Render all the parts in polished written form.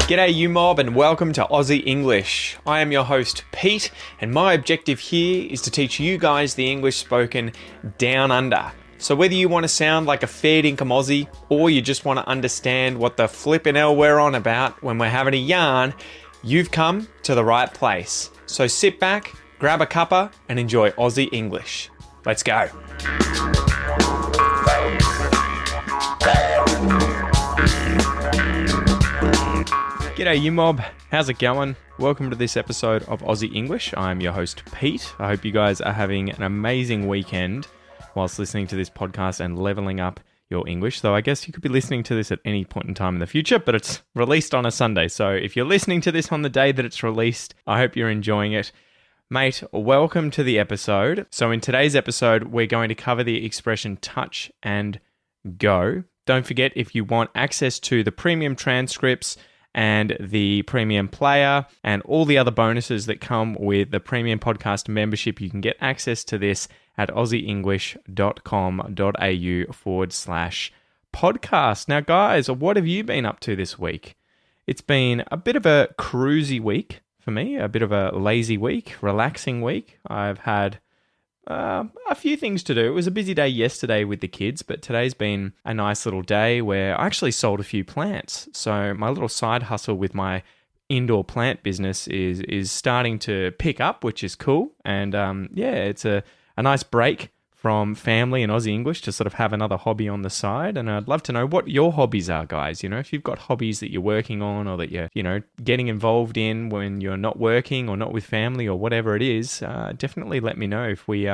G'day you mob and welcome to Aussie English. I am your host Pete and my objective here is to teach you guys the English spoken down under. So whether you want to sound like a fair dinkum Aussie or you just want to understand what the flippin' hell we're on about when we're having a yarn, you've come to the right place. So sit back, grab a cuppa and enjoy Aussie English. Let's go. G'day you mob, how's it going? Welcome to this episode of Aussie English. I'm your host Pete. I hope you guys are having an amazing weekend whilst listening to this podcast and leveling up your English. Though I guess you could be listening to this at any point in time in the future, but it's released on a Sunday. So if you're listening to this on the day that it's released, I hope you're enjoying it. Mate, welcome to the episode. So in today's episode, we're going to cover the expression touch and go. Don't forget, if you want access to the premium transcripts and the premium player and all the other bonuses that come with the premium podcast membership, you can get access to this at aussieenglish.com.au/podcast. Now, guys, what have you been up to this week? It's been a bit of a cruisy week for me, a bit of a lazy week, relaxing week. I've had a few things to do. It was a busy day yesterday with the kids, but today's been a nice little day where I actually sold a few plants. So my little side hustle with my indoor plant business is starting to pick up, which is cool. And it's a nice break from family and Aussie English to sort of have another hobby on the side. And I'd love to know what your hobbies are, guys. You know, if you've got hobbies that you're working on or that you're, getting involved in when you're not working or not with family or whatever it is, definitely let me know if we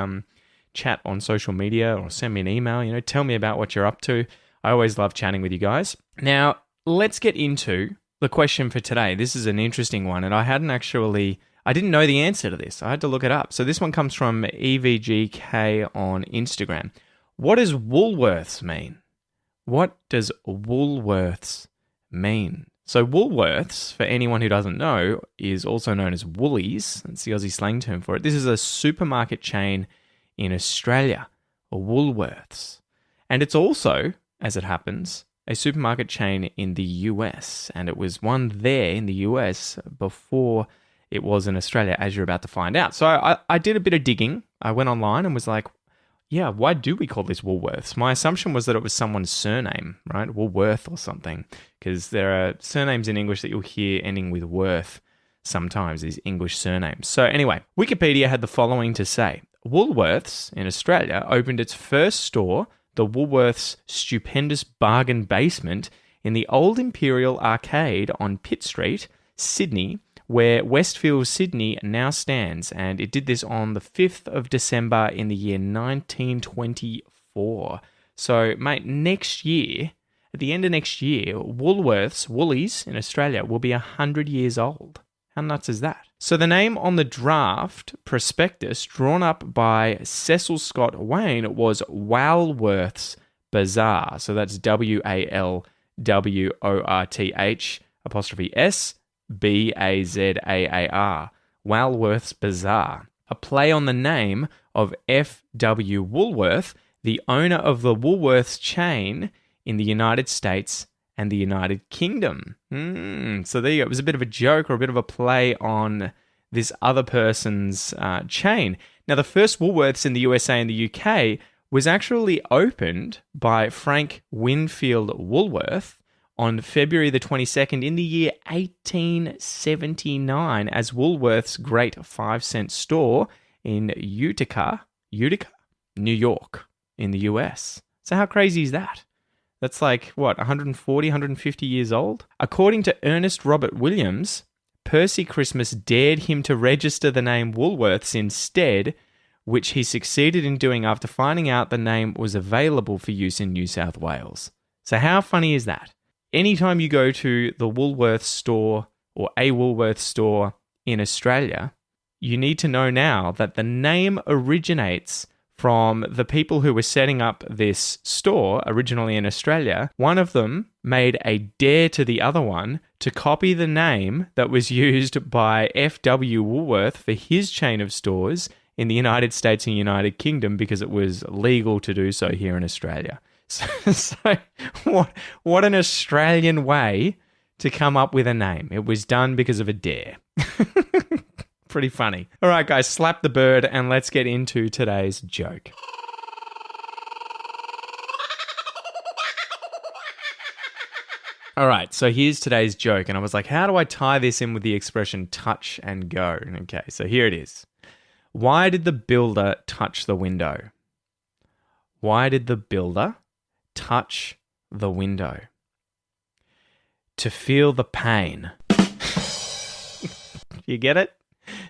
chat on social media or send me an email. Tell me about what you're up to. I always love chatting with you guys. Now, let's get into the question for today. This is an interesting one, and I didn't know the answer to this. I had to look it up. So this one comes from EVGK on Instagram. What does Woolworths mean? What does Woolworths mean? So Woolworths, for anyone who doesn't know, is also known as Woolies. That's the Aussie slang term for it. This is a supermarket chain in Australia, or Woolworths. And it's also, as it happens, a supermarket chain in the US. And it was one there in the US before it was in Australia, as you're about to find out. So I did a bit of digging. I went online and was like, yeah, why do we call this Woolworths? My assumption was that it was someone's surname, right? Woolworth or something. Because there are surnames in English that you'll hear ending with worth sometimes, these English surnames. So anyway, Wikipedia had the following to say. Woolworths in Australia opened its first store, the Woolworths Stupendous Bargain Basement, in the Old Imperial Arcade on Pitt Street, Sydney, where Westfield, Sydney now stands, and it did this on the 5th of December in the year 1924. So, mate, next year, at the end of next year, Woolies in Australia will be 100 years old. How nuts is that? So the name on the draft prospectus drawn up by Cecil Scott Wayne was Walworth's Bazaar. So that's WALWORTH''S BAZAAR, Walworth's Bazaar, a play on the name of F.W. Woolworth, the owner of the Woolworths chain in the United States and the United Kingdom. So there you go. It was a bit of a joke or a bit of a play on this other person's chain. Now, the first Woolworths in the USA and the UK was actually opened by Frank Winfield Woolworth on February the 22nd in the year 1879 as Woolworth's Great 5-Cent Store in Utica, New York in the US. So how crazy is that? That's like, 140, 150 years old? According to Ernest Robert Williams, Percy Christmas dared him to register the name Woolworths instead, which he succeeded in doing after finding out the name was available for use in New South Wales. So how funny is that? Anytime you go to the Woolworths store or a Woolworths store in Australia, you need to know now that the name originates from the people who were setting up this store originally in Australia. One of them made a dare to the other one to copy the name that was used by F.W. Woolworth for his chain of stores in the United States and United Kingdom because it was legal to do so here in Australia. So what an Australian way to come up with a name. It was done because of a dare. Pretty funny. All right, guys, slap the bird and let's get into today's joke. All right, so here's today's joke. And I was like, how do I tie this in with the expression touch and go? Okay, so here it is. Why did the builder touch the window? Why did the builder touch the window? To feel the pain. You get it?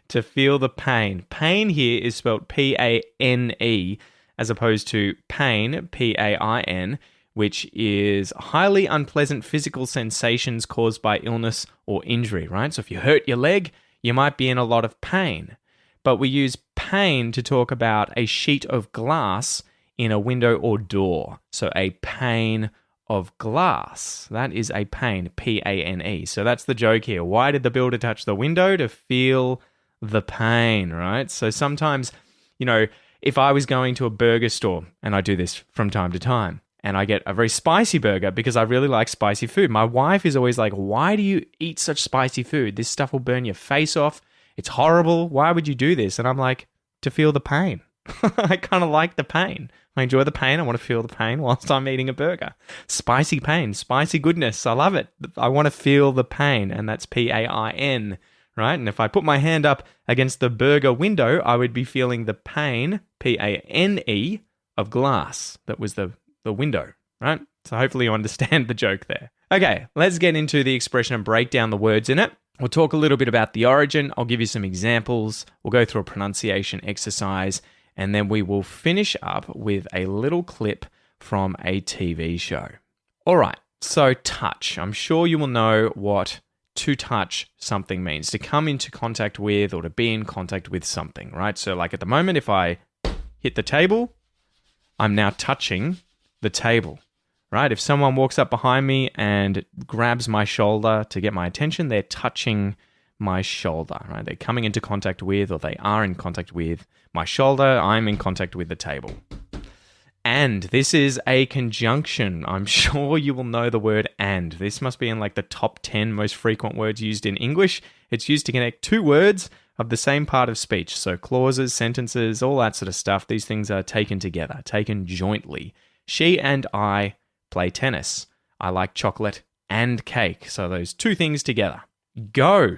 To feel the pain. Pain here is spelled P-A-N-E as opposed to pain, P-A-I-N, which is highly unpleasant physical sensations caused by illness or injury, right? So if you hurt your leg, you might be in a lot of pain. But we use pane to talk about a sheet of glass in a window or door. So a pane of glass. That is a pane, P-A-N-E. So that's the joke here. Why did the builder touch the window? To feel the pain, right? So sometimes, if I was going to a burger store, and I do this from time to time, and I get a very spicy burger because I really like spicy food. My wife is always like, why do you eat such spicy food? This stuff will burn your face off. It's horrible. Why would you do this? And I'm like, to feel the pain. I kind of like the pain. I enjoy the pain. I want to feel the pain whilst I'm eating a burger. Spicy pain, spicy goodness. I love it. I want to feel the pain, and that's P-A-I-N, right? And if I put my hand up against the burger window, I would be feeling the pain, P-A-N-E, of glass. That was the window, right? So hopefully you understand the joke there. Okay, let's get into the expression and break down the words in it. We'll talk a little bit about the origin. I'll give you some examples. We'll go through a pronunciation exercise, and then we will finish up with a little clip from a TV show. All right, so touch. I'm sure you will know what to touch something means. To come into contact with or to be in contact with something, right? So like at the moment, if I hit the table, I'm now touching the table, right? If someone walks up behind me and grabs my shoulder to get my attention, they're touching my shoulder, right? They're coming into contact with, or they are in contact with my shoulder. I'm in contact with the table. And this is a conjunction. I'm sure you will know the word and. This must be in like the top 10 most frequent words used in English. It's used to connect two words of the same part of speech. So clauses, sentences, all that sort of stuff. These things are taken together, taken jointly. She and I play tennis. I like chocolate and cake. So those two things together. Go.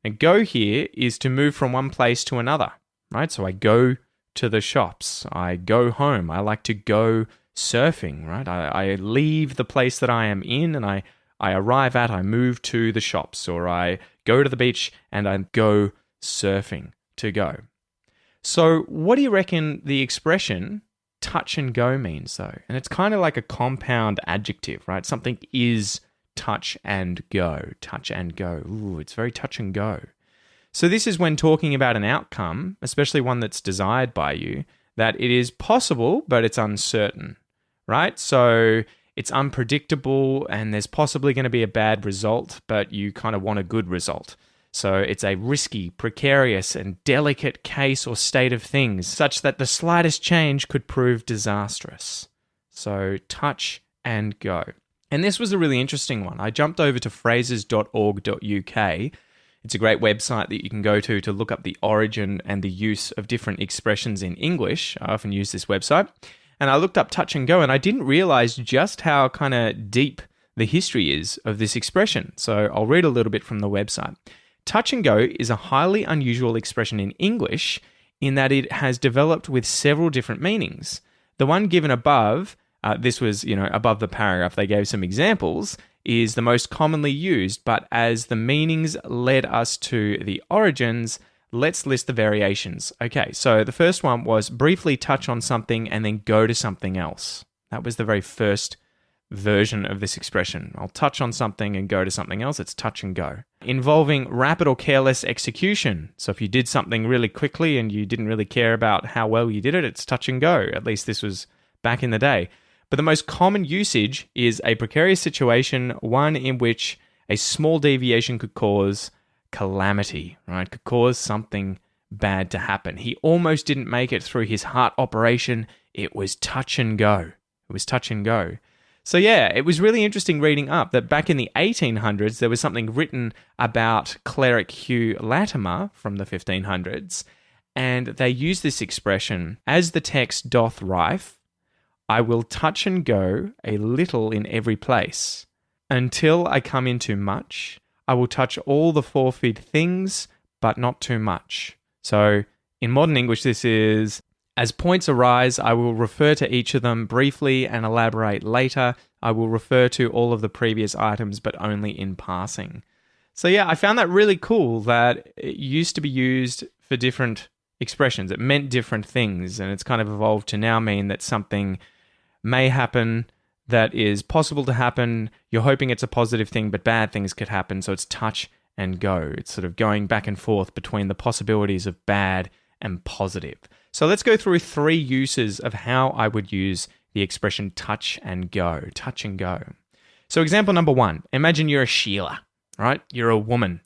And go here is to move from one place to another, right? So I go to the shops. I go home. I like to go surfing, right? I leave the place that I am in and I arrive at, I move to the shops, or I go to the beach and I go surfing. To go. So what do you reckon the expression touch and go means though? And it's kind of like a compound adjective, right? Something is touch and go. Touch and go. Ooh, it's very touch and go. So this is when talking about an outcome, especially one that's desired by you, that it is possible, but it's uncertain, right? So it's unpredictable and there's possibly going to be a bad result, but you kind of want a good result. So it's a risky, precarious, and delicate case or state of things, such that the slightest change could prove disastrous. So touch and go. And this was a really interesting one. I jumped over to phrases.org.uk. It's a great website that you can go to look up the origin and the use of different expressions in English. I often use this website. And I looked up touch and go, and I didn't realize just how kind of deep the history is of this expression. So I'll read a little bit from the website. Touch and go is a highly unusual expression in English in that it has developed with several different meanings. The one given above, this was, above the paragraph, they gave some examples, is the most commonly used, but as the meanings led us to the origins, let's list the variations. Okay, so the first one was briefly touch on something and then go to something else. That was the very first version of this expression. I'll touch on something and go to something else. It's touch and go. Involving rapid or careless execution. So if you did something really quickly and you didn't really care about how well you did it, it's touch and go. At least this was back in the day. But the most common usage is a precarious situation, one in which a small deviation could cause calamity, right? Could cause something bad to happen. He almost didn't make it through his heart operation. It was touch and go. It was touch and go. So yeah, it was really interesting reading up that back in the 1800s, there was something written about cleric Hugh Latimer from the 1500s, and they used this expression, as the text doth rife, I will touch and go a little in every place. Until I come into much, I will touch all the forfeit things, but not too much. So in modern English, this is, as points arise, I will refer to each of them briefly and elaborate later. I will refer to all of the previous items, but only in passing. So yeah, I found that really cool that it used to be used for different expressions. It meant different things, and it's kind of evolved to now mean that something may happen that is possible to happen. You're hoping it's a positive thing, but bad things could happen. So it's touch and go. It's sort of going back and forth between the possibilities of bad and positive. So let's go through 3 uses of how I would use the expression touch and go. Touch and go. So example number 1, imagine you're a Sheila, right? You're a woman,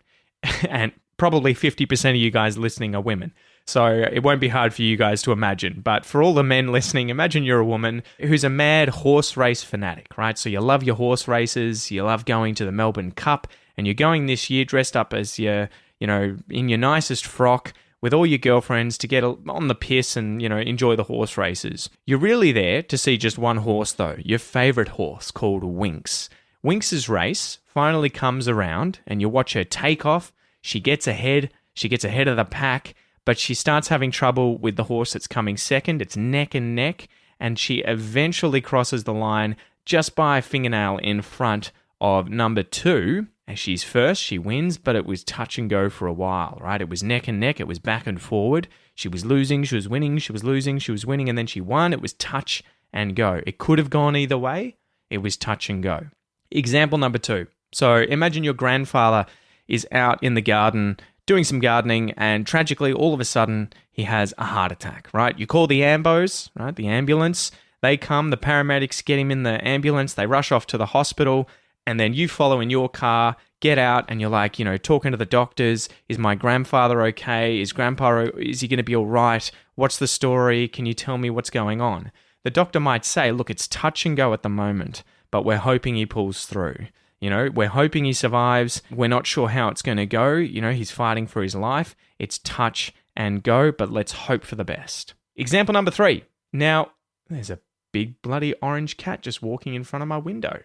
and probably 50% of you guys listening are women. So it won't be hard for you guys to imagine. But for all the men listening, imagine you're a woman who's a mad horse race fanatic, right? So you love your horse races, you love going to the Melbourne Cup, and you're going this year dressed up as in your nicest frock, with all your girlfriends to get on the piss and, enjoy the horse races. You're really there to see just one horse though, your favourite horse called Winx. Winx's race finally comes around and you watch her take off. She gets ahead of the pack, but she starts having trouble with the horse that's coming second. It's neck and neck, and she eventually crosses the line just by a fingernail in front of number 2. As she's first, she wins, but it was touch and go for a while, right? It was neck and neck. It was back and forward. She was losing, she was winning, she was losing, she was winning, and then she won. It was touch and go. It could have gone either way. It was touch and go. Example number 2. So imagine your grandfather is out in the garden doing some gardening, and tragically, all of a sudden, he has a heart attack, right? You call the ambos, right? The ambulance. They come, the paramedics get him in the ambulance, they rush off to the hospital, and then you follow in your car, get out, and you're like, talking to the doctors. Is my grandfather okay? Is he going to be all right? What's the story? Can you tell me what's going on? The doctor might say, look, it's touch and go at the moment, but we're hoping he pulls through. We're hoping he survives. We're not sure how it's going to go. He's fighting for his life. It's touch and go, but let's hope for the best. Example number 3. Now, there's a big bloody orange cat just walking in front of my window.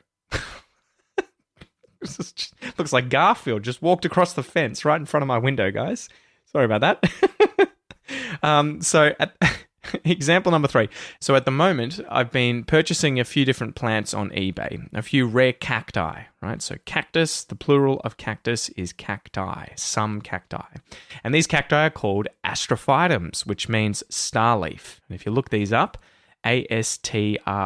Looks like Garfield just walked across the fence right in front of my window, guys. Sorry about that. Example number 3. So at the moment, I've been purchasing a few different plants on eBay, a few rare cacti, right? So cactus, the plural of cactus is cacti, some cacti. And these cacti are called astrophytums, which means starleaf. And if you look these up, astrophytum,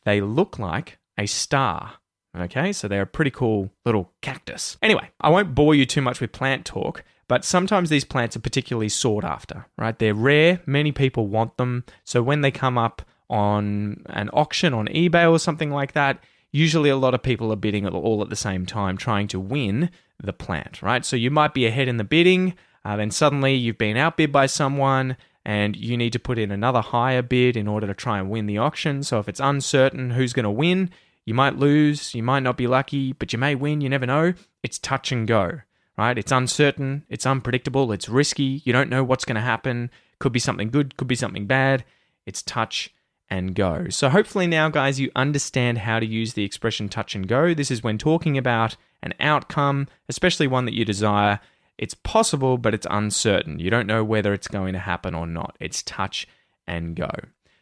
they look like a star. Okay, so they're a pretty cool little cactus. Anyway, I won't bore you too much with plant talk, but sometimes these plants are particularly sought after, right? They're rare, many people want them, so when they come up on an auction on eBay or something like that, usually a lot of people are bidding all at the same time, trying to win the plant, right? So you might be ahead in the bidding, then suddenly you've been outbid by someone, and you need to put in another higher bid in order to try and win the auction. So if it's uncertain who's going to win, you might lose, you might not be lucky, but you may win, you never know. It's touch and go, right? It's uncertain, it's unpredictable, it's risky, you don't know what's going to happen. Could be something good, could be something bad. It's touch and go. So hopefully now, guys, you understand how to use the expression touch and go. This is when talking about an outcome, especially one that you desire. It's possible, but it's uncertain. You don't know whether it's going to happen or not. It's touch and go.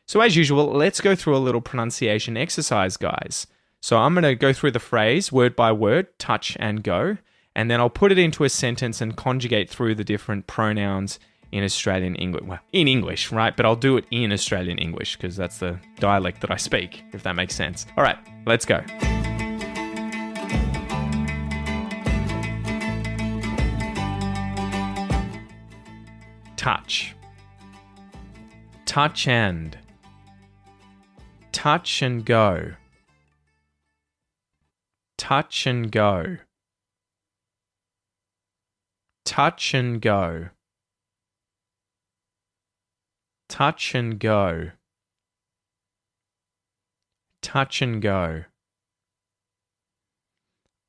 So as usual, let's go through a little pronunciation exercise, guys. So I'm going to go through the phrase word by word, touch and go, and then I'll put it into a sentence and conjugate through the different pronouns in Australian English. Well, in English, right? But I'll do it in Australian English because that's the dialect that I speak, if that makes sense. All right, let's go. Touch. Touch and. Touch and go. Touch and go. Touch and go. Touch and go. touch and go.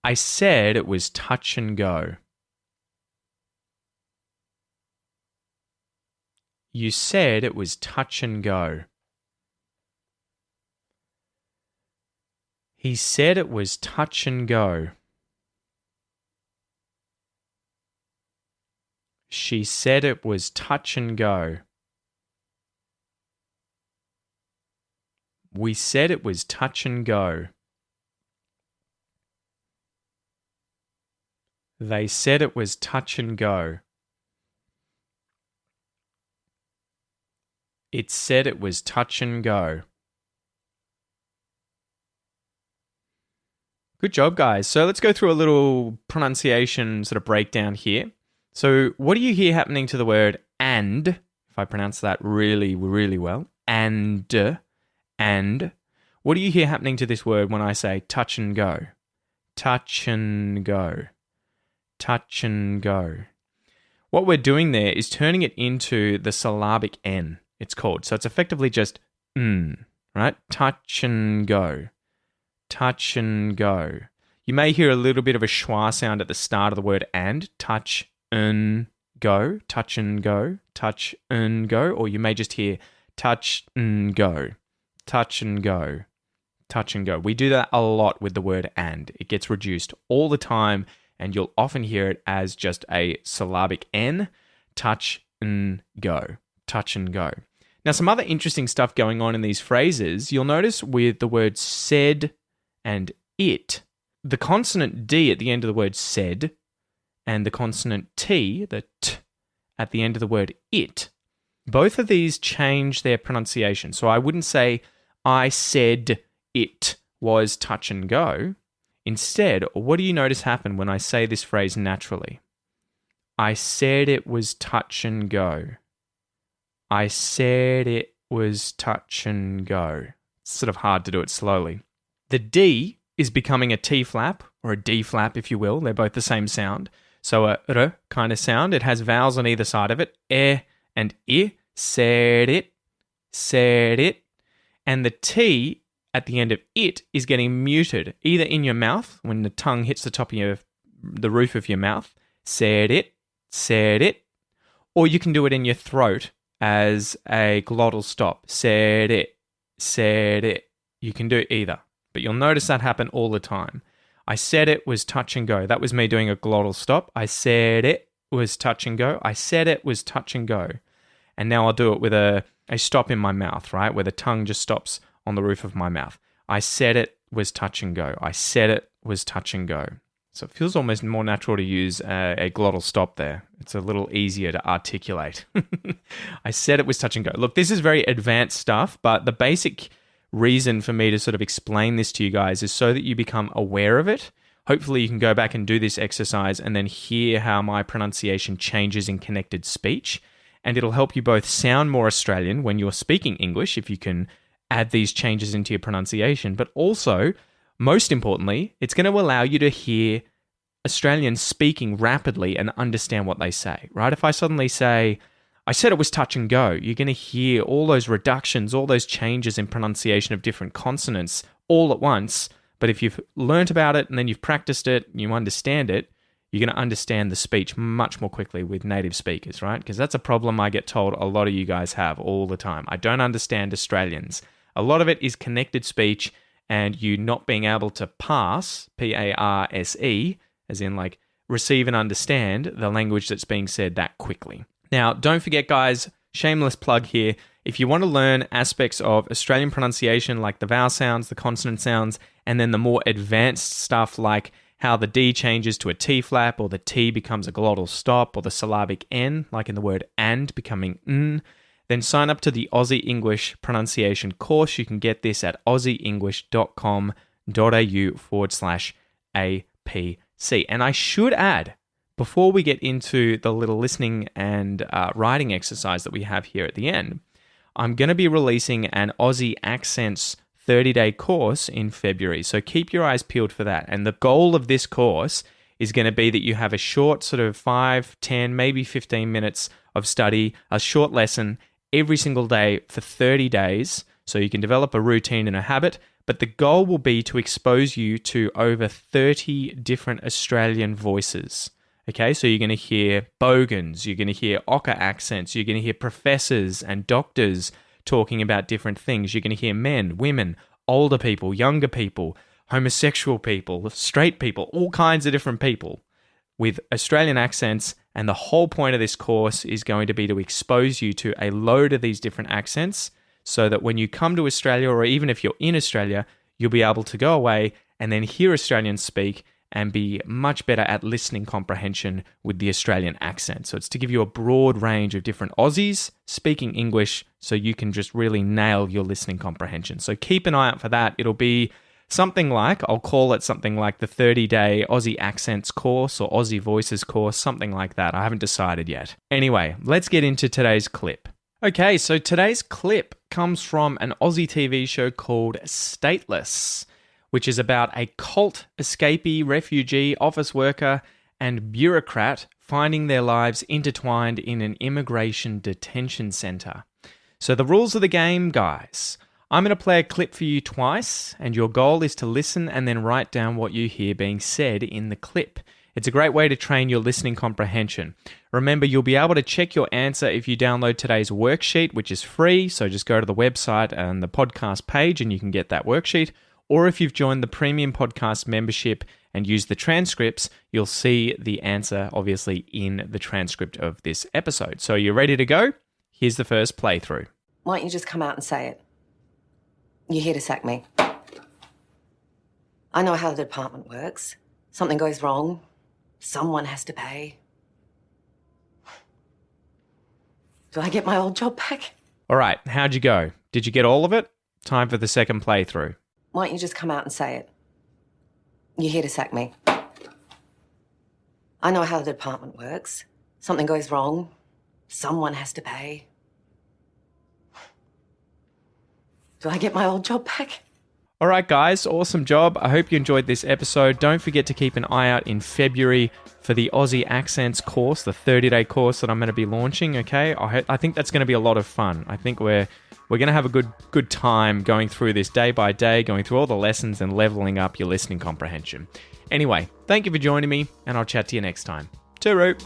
I said it was touch and go. You said it was touch and go. He said it was touch and go. She said it was touch and go. We said it was touch and go. They said it was touch and go. It said it was touch and go. Good job, guys. So let's go through a little pronunciation sort of breakdown here. So what do you hear happening to the word and, if I pronounce that really, really well? And. What do you hear happening to this word when I say touch and go? Touch and go. Touch and go. What we're doing there is turning it into the syllabic N, it's called. So it's effectively just right? Touch and go. Touch and go. You may hear a little bit of a schwa sound at the start of the word and. Touch and go. Touch and go. Touch and go. Or you may just hear touch and go. Touch and go. Touch and go. We do that a lot with the word and. It gets reduced all the time, and you'll often hear it as just a syllabic N. Touch and go. Touch and go. Now, some other interesting stuff going on in these phrases, you'll notice with the word said and it, the consonant D at the end of the word said and the consonant T, the T, at the end of the word it, both of these change their pronunciation. So I wouldn't say, I said it was touch and go. Instead, what do you notice happen when I say this phrase naturally? I said it was touch and go. I said it was touch and go. It's sort of hard to do it slowly. The D is becoming a T flap, or a D flap, if you will. They're both the same sound. So a R kind of sound. It has vowels on either side of it. And I. Said it. Said it. And the T at the end of it is getting muted, either in your mouth, when the tongue hits the top of the roof of your mouth. Said it. Said it. Or you can do it in your throat as a glottal stop. Said it. Said it. You can do either. But you'll notice that happen all the time. I said it was touch and go. That was me doing a glottal stop. I said it was touch and go. I said it was touch and go. And now I'll do it with a stop in my mouth, right? Where the tongue just stops on the roof of my mouth. I said it was touch and go. I said it was touch and go. So it feels almost more natural to use a glottal stop there. It's a little easier to articulate. I said it was touch and go. Look, this is very advanced stuff, but the basic reason for me to sort of explain this to you guys is so that you become aware of it. Hopefully you can go back and do this exercise and then hear how my pronunciation changes in connected speech. And it'll help you both sound more Australian when you're speaking English, if you can add these changes into your pronunciation. But also, most importantly, it's going to allow you to hear Australians speaking rapidly and understand what they say, right? If I suddenly say, I said it was touch and go, you're going to hear all those reductions, all those changes in pronunciation of different consonants all at once. But if you've learnt about it and then you've practiced it, and you understand it, you're going to understand the speech much more quickly with native speakers, right? Because that's a problem I get told a lot of you guys have all the time. I don't understand Australians. A lot of it is connected speech and you not being able to parse, P-A-R-S-E, as in like receive and understand the language that's being said that quickly. Now, don't forget, guys, shameless plug here. If you want to learn aspects of Australian pronunciation like the vowel sounds, the consonant sounds, and then the more advanced stuff like how the D changes to a T flap, or the T becomes a glottal stop, or the syllabic N, like in the word and, becoming N, then sign up to the Aussie English pronunciation course. You can get this at aussieenglish.com.au/APC. And I should add, before we get into the little listening and writing exercise that we have here at the end, I'm going to be releasing an Aussie accents 30-day course in February. So keep your eyes peeled for that. And the goal of this course is going to be that you have a short sort of 5, 10, maybe 15 minutes of study, a short lesson every single day for 30 days, So you can develop a routine and a habit, but the goal will be to expose you to over 30 different Australian voices. Okay, so you're going to hear bogans, you're going to hear ochre accents, you're going to hear professors and doctors talking about different things. You're going to hear men, women, older people, younger people, homosexual people, straight people, all kinds of different people with Australian accents. And the whole point of this course is going to be to expose you to a load of these different accents so that when you come to Australia, or even if you're in Australia, you'll be able to go away and then hear Australians speak and be much better at listening comprehension with the Australian accent. So it's to give you a broad range of different Aussies speaking English so you can just really nail your listening comprehension. So keep an eye out for that. It'll be something like, I'll call it something like the 30-day Aussie Accents course or Aussie Voices course, something like that. I haven't decided yet. Anyway, let's get into today's clip. Okay, so today's clip comes from an Aussie TV show called Stateless, which is about a cult escapee, refugee, office worker, and bureaucrat finding their lives intertwined in an immigration detention centre. So the rules of the game, guys. I'm going to play a clip for you twice, and your goal is to listen and then write down what you hear being said in the clip. It's a great way to train your listening comprehension. Remember, you'll be able to check your answer if you download today's worksheet, which is free, so just go to the website and the podcast page and you can get that worksheet. Or if you've joined the Premium Podcast membership and used the transcripts, you'll see the answer, obviously, in the transcript of this episode. So you're ready to go? Here's the first playthrough. Why don't you just come out and say it? You're here to sack me. I know how the department works. Something goes wrong, someone has to pay. Do I get my old job back? All right, how'd you go? Did you get all of it? Time for the second playthrough. Why don't you just come out and say it? You're here to sack me. I know how the department works. Something goes wrong, someone has to pay. Do I get my old job back? All right, guys, awesome job. I hope you enjoyed this episode. Don't forget to keep an eye out in February for the Aussie Accents course, the 30-day course that I'm going to be launching, okay? I think that's going to be a lot of fun. I think we're going to have a good time going through this day by day, going through all the lessons and leveling up your listening comprehension. Anyway, thank you for joining me, and I'll chat to you next time. Tooroo!